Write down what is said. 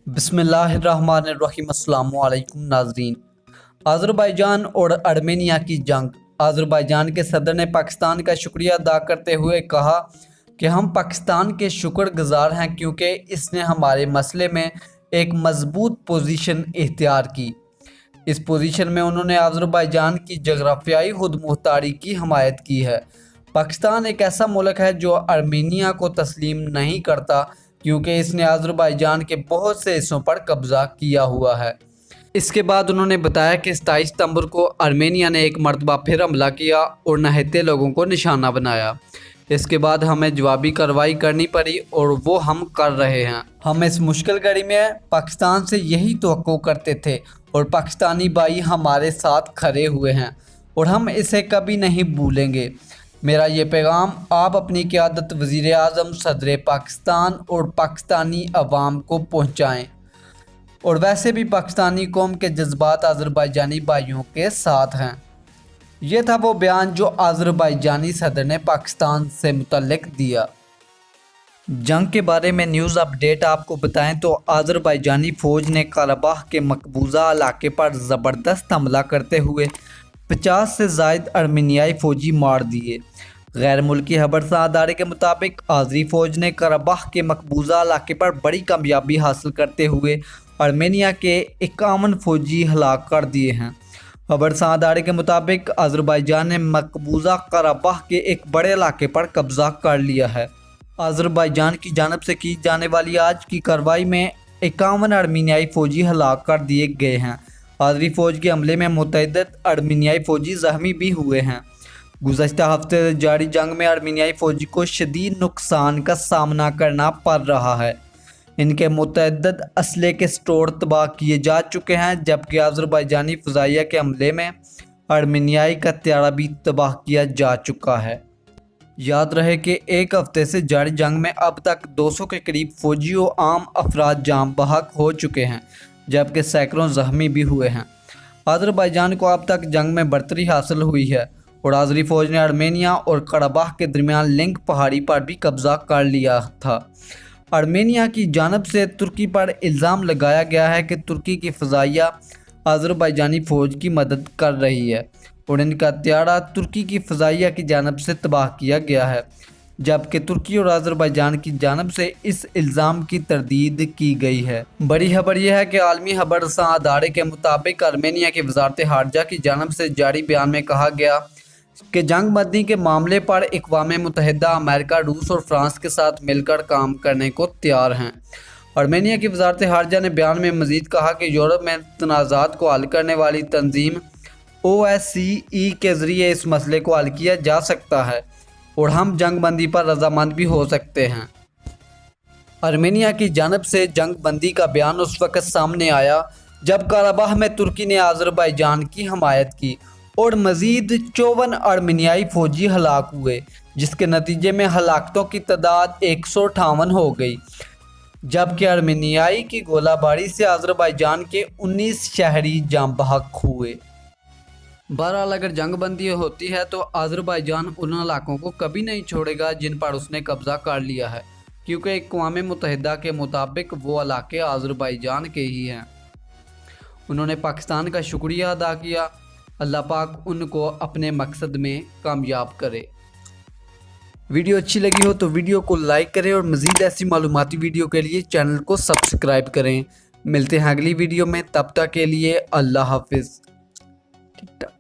बिस्मिल्लाहिर्रहमानिर्रहीम। अस्सलाम वालेकुम नाज़रीन। अज़रबैजान और अर्मेनिया की जंग। अज़रबैजान के सदर ने पाकिस्तान का शुक्रिया अदा करते हुए कहा कि हम पाकिस्तान के शुक्रगुज़ार हैं क्योंकि इसने हमारे मसले में एक मजबूत पोजीशन इख्तियार की। इस पोजीशन में उन्होंने अज़रबैजान की जग़राफ़ियाई खुदमुख्तारी की हमायत की है। पाकिस्तान एक ऐसा मुल्क है जो अर्मेनिया को तस्लीम नहीं करता क्योंकि इसने अज़रबैजान के बहुत से हिस्सों पर कब्ज़ा किया हुआ है। इसके बाद उन्होंने बताया कि 27 सितंबर को अर्मेनिया ने एक मरतबा फिर हमला किया और नहाते लोगों को निशाना बनाया। इसके बाद हमें जवाबी कार्रवाई करनी पड़ी और वो हम कर रहे हैं। हम इस मुश्किल घड़ी में पाकिस्तान से यही तवक्को करते थे और पाकिस्तानी भाई हमारे साथ खड़े हुए हैं और हम इसे कभी नहीं भूलेंगे। मेरा ये पैगाम आप अपनी क़यादत वज़ीर आज़म, सदर पाकिस्तान और पाकिस्तानी अवाम को पहुँचाएँ। और वैसे भी पाकिस्तानी कौम के जज्बात अज़रबैजानी भाइयों के साथ हैं। ये था वो बयान जो अज़रबैजानी सदर ने पाकिस्तान से मुतल्लिक दिया। जंग के बारे में न्यूज़ अपडेट आपको बताएं तो अज़रबैजानी फ़ौज ने कराबाह के मकबूजा इलाके पर ज़बरदस्त हमला करते हुए 50 से ज़ायद अर्मेनियाई फ़ौजी मार दिए। गैर मुल्की खबरसां अदारे के मुताबिक आज़री फ़ौज ने कराबाह के मकबूजा इलाके पर बड़ी कामयाबी हासिल करते हुए अर्मेनिया के 51 फ़ौजी हलाक कर दिए हैं। खबरसां अदारे के मुताबिक अज़रबैजान ने मकबूजा कराबाह के एक बड़े इलाके पर कब्ज़ा कर लिया है। अज़रबैजान की जानिब से की जाने वाली आज की कार्रवाई में 51 अर्मेनियाई फ़ौजी हलाक कर दिए गए हैं। आज़री फ़ौज के हमले में मुतअद्दिद अर्मेनियाई फ़ौजी ज़ख्मी भी हुए हैं। गुज़श्ता हफ्ते से जारी जंग में अर्मेनियाई फ़ौजी को शदीद नुकसान का सामना करना पड़ रहा है। इनके मुतअद्दिद असले के स्टोर तबाह किए जा चुके हैं, जबकि अज़रबैजानी फ़ज़ाइया के हमले में अर्मेनियाई का त्यारा भी तबाह किया जा चुका है। याद रहे कि एक हफ्ते से जारी जंग में अब तक 200 के करीब फ़ौजी और आम अफराद जान बहक हो चुके हैं, जबकि सैकड़ों ज़ख्मी भी हुए हैं। अज़रबैजान को अब तक जंग में बढ़तरी हासिल हुई है और आज़री फ़ौज ने अर्मेनिया और कराबाह के दरमियान लिंक पहाड़ी पर भी कब्ज़ा कर लिया था। अर्मेनिया की जानिब से तुर्की पर इल्ज़ाम लगाया गया है कि तुर्की की फ़ज़ाइया अज़रबैजानी फ़ौज की मदद कर रही है और इनका त्यारा तुर्की की फ़ज़ाइया की जानिब से तबाह किया गया है, जबकि तुर्की और अज़रबैजान की जानिब से इस इल्ज़ाम की तरदीद की गई है। बड़ी खबर यह है कि आलमी खबरसां अदारे के मुताबिक अर्मेनिया की वज़ारत ख़ारजा की जानिब से जारी बयान में कहा गया कि जंग बंदी के मामले पर अक़वाम मुत्तहिदा, अमेरिका, रूस और फ्रांस के साथ मिलकर काम करने को तैयार हैं। अर्मेनिया की वज़ारत ख़ारजा ने बयान में मज़ीद कहा कि यूरोप में तनाज़ात को हल करने वाली तंजीम OSCE के ज़रिए इस मसले को हल किया जा सकता है और हम जंग बंदी पर रजामंद भी हो सकते हैं। अर्मेनिया की जानिब से जंग बंदी का बयान उस वक़्त सामने आया जब कराबाह में तुर्की ने अज़रबैजान की हमायत की और मज़ीद 54 अर्मेनियाई फ़ौजी हलाक हुए, जिसके नतीजे में हलाकतों की तादाद 158 हो गई, जबकि अर्मेनियाई की गोलाबारी से अज़रबैजान के 19 शहरी जाँ बहक हुए। बहरहाल अगर जंग बंदी होती है तो अज़रबैजान उन इलाकों को कभी नहीं छोड़ेगा जिन पर उसने कब्ज़ा कर लिया है, क्योंकि अक़वाम मुत्तहिदा के मुताबिक वो इलाके अज़रबैजान के ही हैं। उन्होंने पाकिस्तान का शुक्रिया अदा किया। अल्लाह पाक उनको अपने मकसद में कामयाब करे। वीडियो अच्छी लगी हो तो वीडियो को लाइक करें और मज़ीद ऐसी मालूमाती वीडियो के लिए चैनल को सब्सक्राइब करें। मिलते हैं अगली वीडियो में, तब तक के लिए अल्लाह हाफिज़। ठीक ठाक।